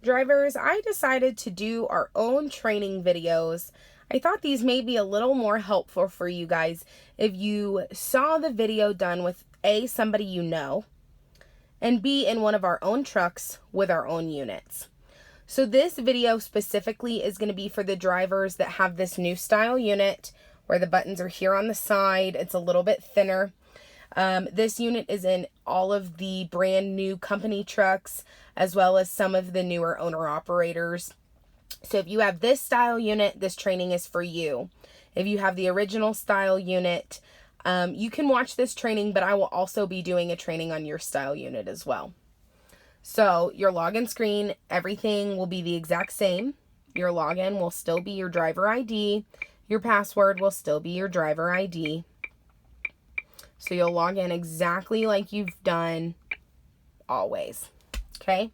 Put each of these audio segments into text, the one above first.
Drivers, I decided to do our own training videos. I thought these may be a little more helpful for you guys if you saw the video done with A, somebody you know, and B, in one of our own trucks with our own units. So this video specifically is going to be for the drivers that have this new style unit where the buttons are here on the side. It's a little bit thinner. This unit is in all of the brand new company trucks, as well as some of the newer owner operators. So if you have this style unit, this training is for you. If you have the original style unit, you can watch this training, but I will also be doing a training on your style unit as well. So your login screen, everything will be the exact same. Your login will still be your driver ID. Your password will still be your driver ID. So you'll log in exactly like you've done always, okay?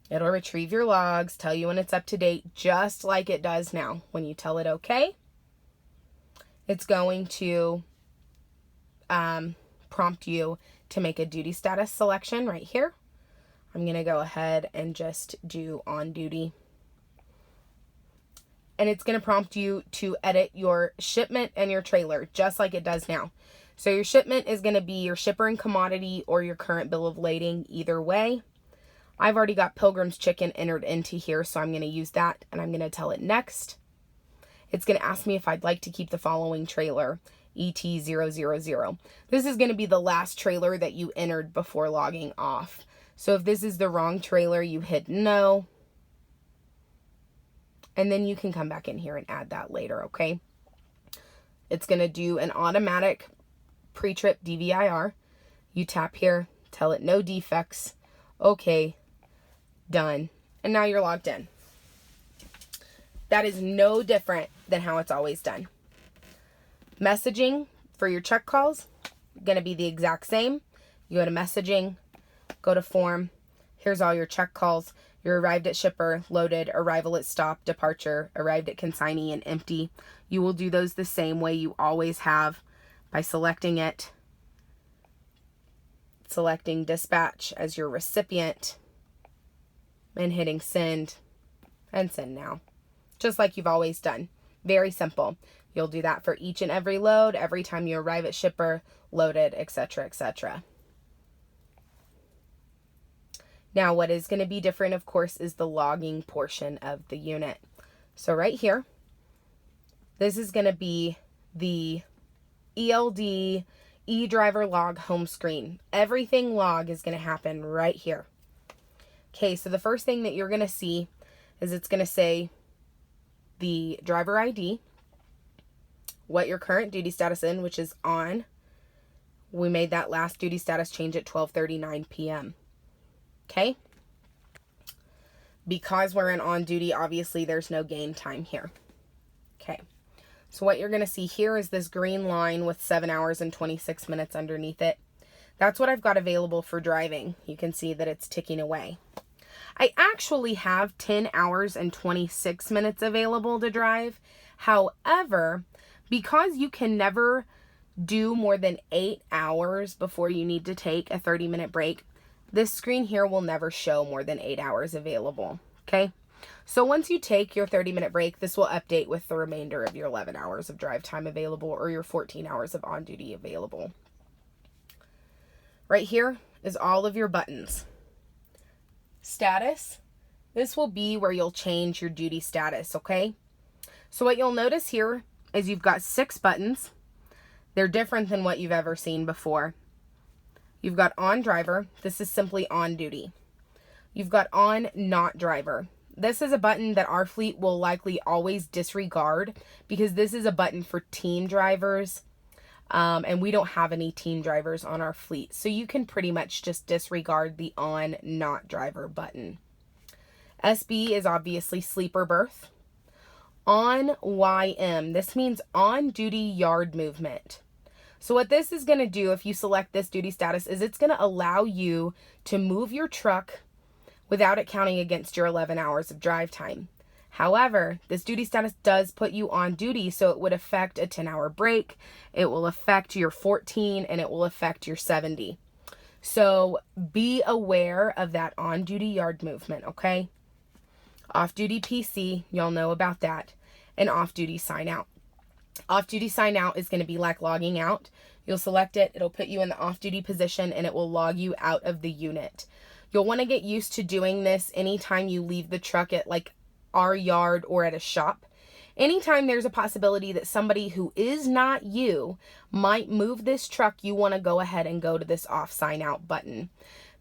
It'll retrieve your logs, tell you when it's up to date, just like it does now. When you tell it okay, it's going to prompt you to make a duty status selection right here. I'm going to go ahead and just do on duty. And it's going to prompt you to edit your shipment and your trailer, just like it does now. So your shipment is going to be your shipper and commodity or your current bill of lading, either way. I've already got Pilgrim's Chicken entered into here, so I'm going to use that, and I'm going to tell it next. It's going to ask me if I'd like to keep the following trailer, ET000. This is going to be the last trailer that you entered before logging off. So if this is the wrong trailer, you hit no. And then you can come back in here and add that later, okay? It's going to do an automatic pre-trip DVIR. You tap here, tell it no defects, okay, done, and now you're logged in. That is no different than how it's always done. Messaging for your check calls, going to be the exact same. You go to messaging, go to form, here's all your check calls. You're arrived at shipper, loaded, arrival at stop, departure, arrived at consignee, and empty. You will do those the same way you always have, by selecting it, selecting dispatch as your recipient, and hitting send, and send now. Just like you've always done. Very simple. You'll do that for each and every load, every time you arrive at shipper, loaded, etc., etc. Now, what is going to be different, of course, is the logging portion of the unit. So right here, this is going to be the ELD, e-driver log home screen. Everything log is going to happen right here. Okay, so the first thing that you're going to see is it's going to say the driver ID, what your current duty status in, which is on. We made that last duty status change at 12:39 p.m. Okay? Because we're in on duty, obviously there's no gain time here. Okay. So what you're going to see here is this green line with 7 hours and 26 minutes underneath it. That's what I've got available for driving. You can see that it's ticking away. I actually have 10 hours and 26 minutes available to drive. However, because you can never do more than 8 hours before you need to take a 30-minute break, this screen here will never show more than 8 hours available. Okay? So once you take your 30-minute break, this will update with the remainder of your 11 hours of drive time available or your 14 hours of on-duty available. Right here is all of your buttons. Status. This will be where you'll change your duty status, okay? So what you'll notice here is you've got 6 buttons. They're different than what you've ever seen before. You've got on driver. This is simply on duty. You've got on not driver. This is a button that our fleet will likely always disregard because this is a button for team drivers, and we don't have any team drivers on our fleet. So you can pretty much just disregard the on not driver button. SB is obviously sleeper berth. On YM, this means on duty yard movement. So what this is going to do if you select this duty status is it's going to allow you to move your truck without it counting against your 11 hours of drive time. However, this duty status does put you on duty, so it would affect a 10-hour break, it will affect your 14, and it will affect your 70. So be aware of that on-duty yard movement, okay? Off-duty PC, y'all know about that, and off-duty sign out. Off-duty sign out is going to be like logging out. You'll select it, it'll put you in the off-duty position, and it will log you out of the unit. You'll want to get used to doing this anytime you leave the truck at like our yard or at a shop. Anytime there's a possibility that somebody who is not you might move this truck, you want to go ahead and go to this off sign out button.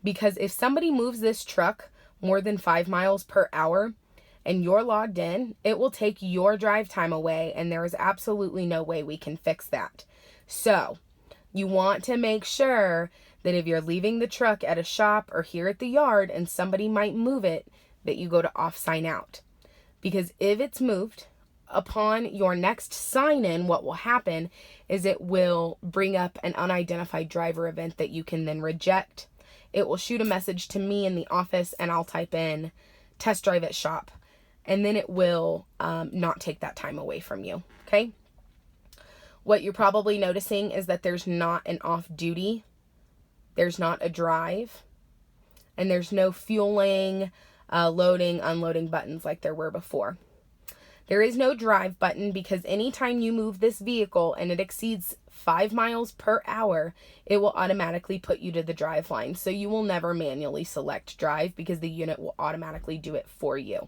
Because if somebody moves this truck more than 5 miles per hour and you're logged in, it will take your drive time away, and there is absolutely no way we can fix that. So you want to make sure that if you're leaving the truck at a shop or here at the yard and somebody might move it, that you go to off sign out. Because if it's moved, upon your next sign-in, what will happen is it will bring up an unidentified driver event that you can then reject. It will shoot a message to me in the office, and I'll type in test drive at shop, and then it will not take that time away from you, okay? What you're probably noticing is that there's not an off-duty, there's not a drive, and there's no fueling, loading, unloading buttons like there were before. There is no drive button because anytime you move this vehicle and it exceeds 5 miles per hour, it will automatically put you to the drive line. So you will never manually select drive because the unit will automatically do it for you.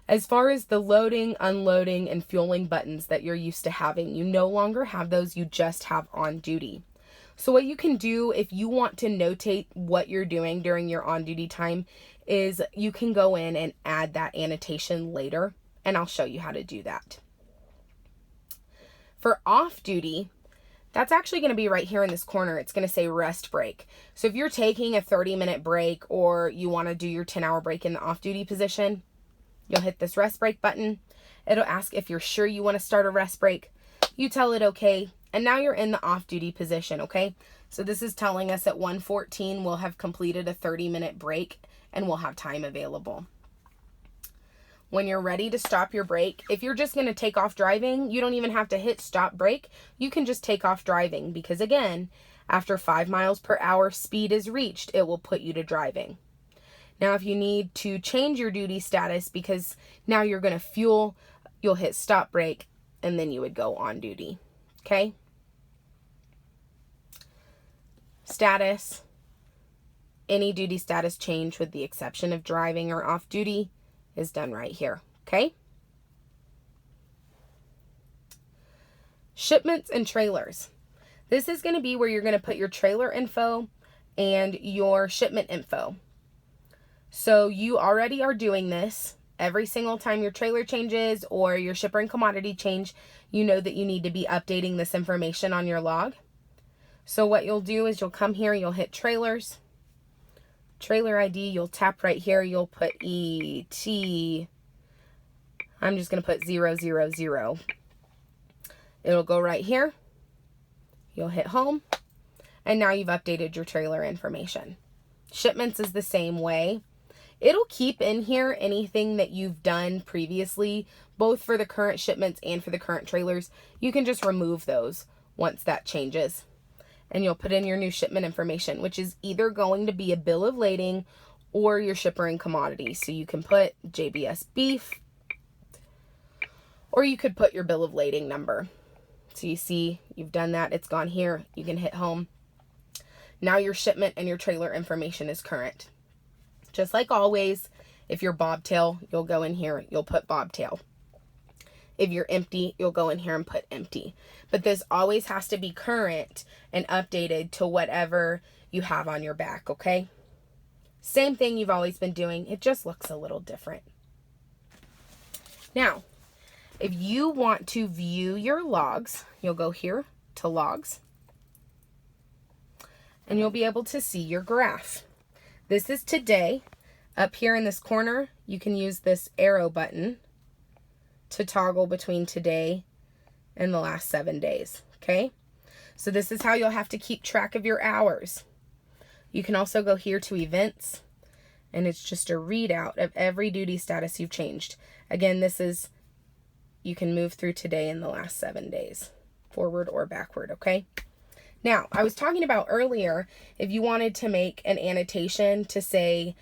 As far as the loading, unloading, and fueling buttons that you're used to having, you no longer have those, you just have on duty. So what you can do if you want to notate what you're doing during your on-duty time is you can go in and add that annotation later, and I'll show you how to do that. For off-duty, that's actually going to be right here in this corner. It's going to say rest break. So if you're taking a 30-minute break or you want to do your 10-hour break in the off-duty position, you'll hit this rest break button. It'll ask if you're sure you want to start a rest break. You tell it okay, and now you're in the off-duty position, okay? So this is telling us at 1:14 we'll have completed a 30-minute break and we'll have time available. When you're ready to stop your break, if you're just going to take off driving, you don't even have to hit stop break. You can just take off driving because, again, after 5 miles per hour speed is reached, it will put you to driving. Now, if you need to change your duty status because now you're going to fuel, you'll hit stop break and then you would go on duty. Okay? Status. Any duty status change with the exception of driving or off duty is done right here. Okay? Shipments and trailers. This is going to be where you're going to put your trailer info and your shipment info. So you already are doing this. Every single time your trailer changes or your shipper and commodity change, you know that you need to be updating this information on your log. So what you'll do is you'll come here, you'll hit trailers. Trailer ID, you'll tap right here, you'll put ET. I'm just going to put 000. It'll go right here. You'll hit home. And now you've updated your trailer information. Shipments is the same way. It'll keep in here anything that you've done previously, both for the current shipments and for the current trailers. You can just remove those once that changes. And you'll put in your new shipment information, which is either going to be a bill of lading or your shipper and commodity. So you can put JBS beef, or you could put your bill of lading number. So you see, you've done that. It's gone here. You can hit home. Now your shipment and your trailer information is current. Just like always, if you're bobtail, you'll go in here, you'll put bobtail. If you're empty, you'll go in here and put empty. But this always has to be current and updated to whatever you have on your back, okay? Same thing you've always been doing. It just looks a little different. Now, if you want to view your logs, you'll go here to logs. And you'll be able to see your graph. This is today. Up here in this corner, you can use this arrow button to toggle between today and the last 7 days, okay? So this is how you'll have to keep track of your hours. You can also go here to events, and it's just a readout of every duty status you've changed. Again, this is, you can move through today and the last 7 days, forward or backward, okay? Now, I was talking about earlier, if you wanted to make an annotation to say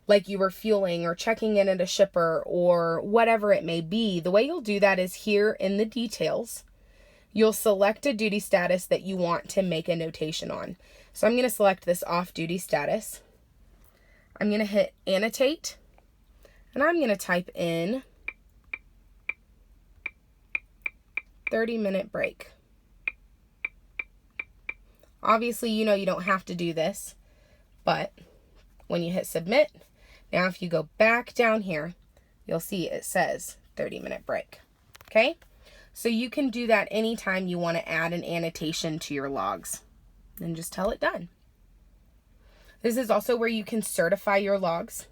like you were fueling or checking in at a shipper or whatever it may be, the way you'll do that is here in the details. You'll select a duty status that you want to make a notation on. So I'm going to select this off-duty status. I'm going to hit annotate, and I'm going to type in 30-minute break. Obviously, you know you don't have to do this, but when you hit submit, now if you go back down here, you'll see it says 30-minute break. Okay? So you can do that anytime you want to add an annotation to your logs. And just tell it done. This is also where you can certify your logs.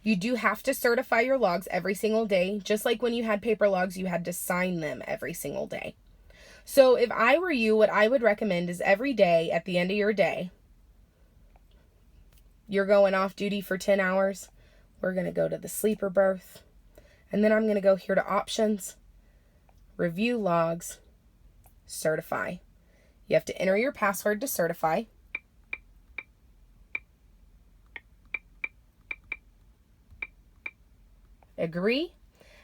You do have to certify your logs every single day. Just like when you had paper logs, you had to sign them every single day. So if I were you, what I would recommend is every day at the end of your day, you're going off duty for 10 hours. We're going to go to the sleeper berth. And then I'm going to go here to options, review logs, certify. You have to enter your password to certify. Agree.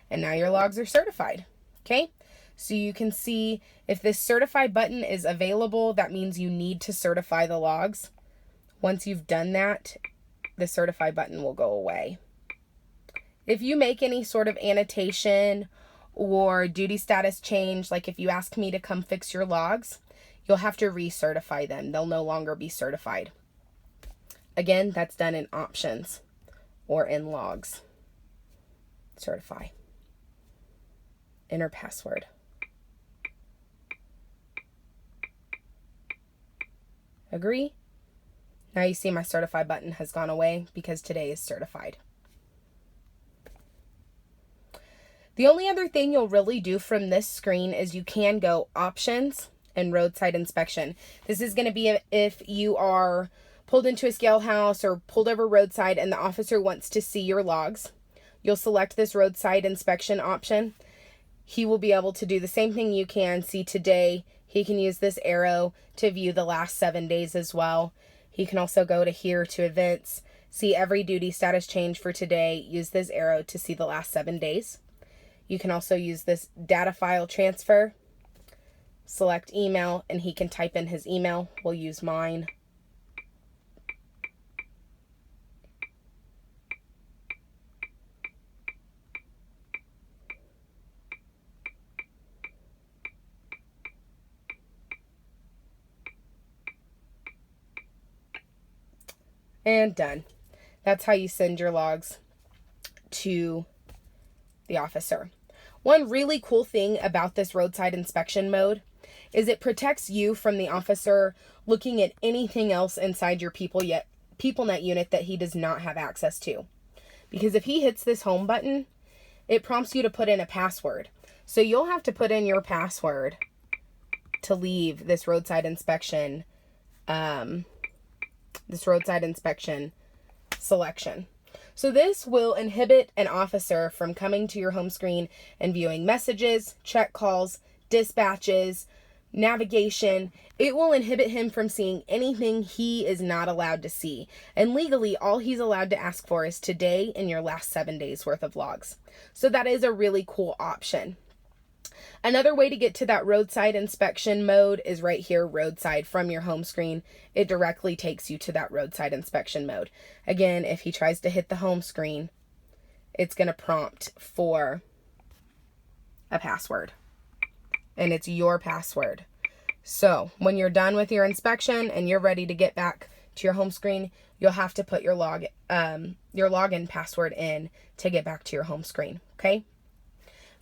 And now your logs are certified. Okay. So you can see if this certify button is available, that means you need to certify the logs. Once you've done that, the certify button will go away. If you make any sort of annotation or duty status change, like if you ask me to come fix your logs, you'll have to recertify them. They'll no longer be certified. Again, that's done in options or in logs. Certify. Enter password. Agree. Now you see my certify button has gone away because today is certified. The only other thing you'll really do from this screen is you can go options and roadside inspection. This is going to be if you are pulled into a scale house or pulled over roadside and the officer wants to see your logs. You'll select this roadside inspection option. He will be able to do the same thing you can. See today. He can use this arrow to view the last 7 days as well. He can also go to here to events, see every duty status change for today, use this arrow to see the last 7 days. You can also use this data file transfer, select email, and he can type in his email. We'll use mine. And done. That's how you send your logs to the officer. One really cool thing about this roadside inspection mode is it protects you from the officer looking at anything else inside your PeopleNet unit that he does not have access to. Because if he hits this home button, it prompts you to put in a password. So you'll have to put in your password to leave this roadside inspection selection. So this will inhibit an officer from coming to your home screen and viewing messages, check calls, dispatches, navigation. It will inhibit him from seeing anything he is not allowed to see. And legally, all he's allowed to ask for is today and your last 7 days worth of logs. So that is a really cool option. Another way to get to that roadside inspection mode is right here, roadside, from your home screen. It directly takes you to that roadside inspection mode. Again, if he tries to hit the home screen, it's going to prompt for a password. And it's your password. So when you're done with your inspection and you're ready to get back to your home screen, you'll have to put your login password in to get back to your home screen. Okay?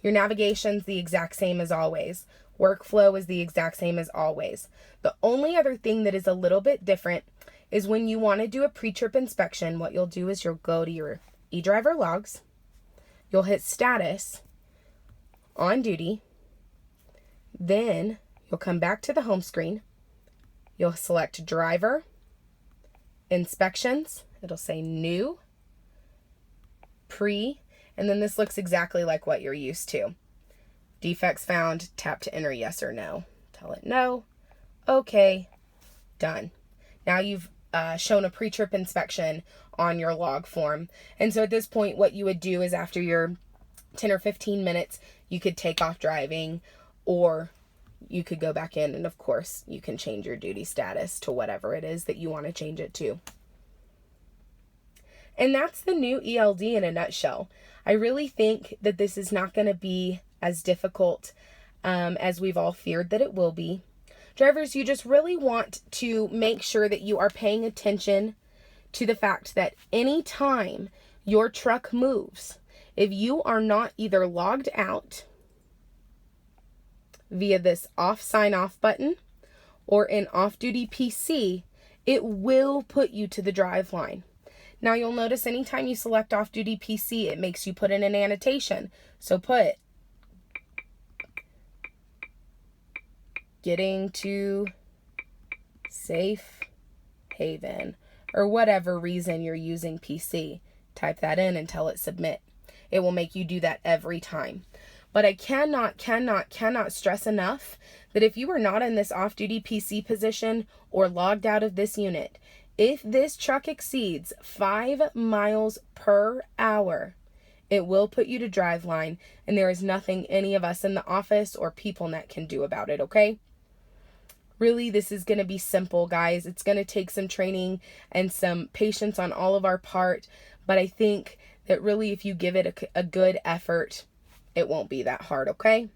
Your navigation's the exact same as always. Workflow is the exact same as always. The only other thing that is a little bit different is when you want to do a pre-trip inspection, what you'll do is you'll go to your eDriver logs. You'll hit status, on duty. Then you'll come back to the home screen. You'll select driver, inspections. It'll say new, pre, and then this looks exactly like what you're used to. Defects found, tap to enter yes or no. Tell it no. Okay, done. Now you've shown a pre-trip inspection on your log form. And so at this point, what you would do is after your 10 or 15 minutes, you could take off driving, or you could go back in, and of course you can change your duty status to whatever it is that you want to change it to. And that's the new ELD in a nutshell. I really think that this is not going to be as difficult as we've all feared that it will be. Drivers, you just really want to make sure that you are paying attention to the fact that anytime your truck moves, if you are not either logged out via this off sign off button or in off-duty PC, it will put you to the drive line. Now you'll notice anytime you select off-duty PC, it makes you put in an annotation. So put getting to safe haven, or whatever reason you're using PC. Type that in and tell it submit. It will make you do that every time. But I cannot stress enough that if you are not in this off-duty PC position or logged out of this unit, if this truck exceeds 5 miles per hour, it will put you to drive line, and there is nothing any of us in the office or PeopleNet can do about it, okay? Really, this is going to be simple, guys. It's going to take some training and some patience on all of our part, but I think that really if you give it a good effort, it won't be that hard, okay?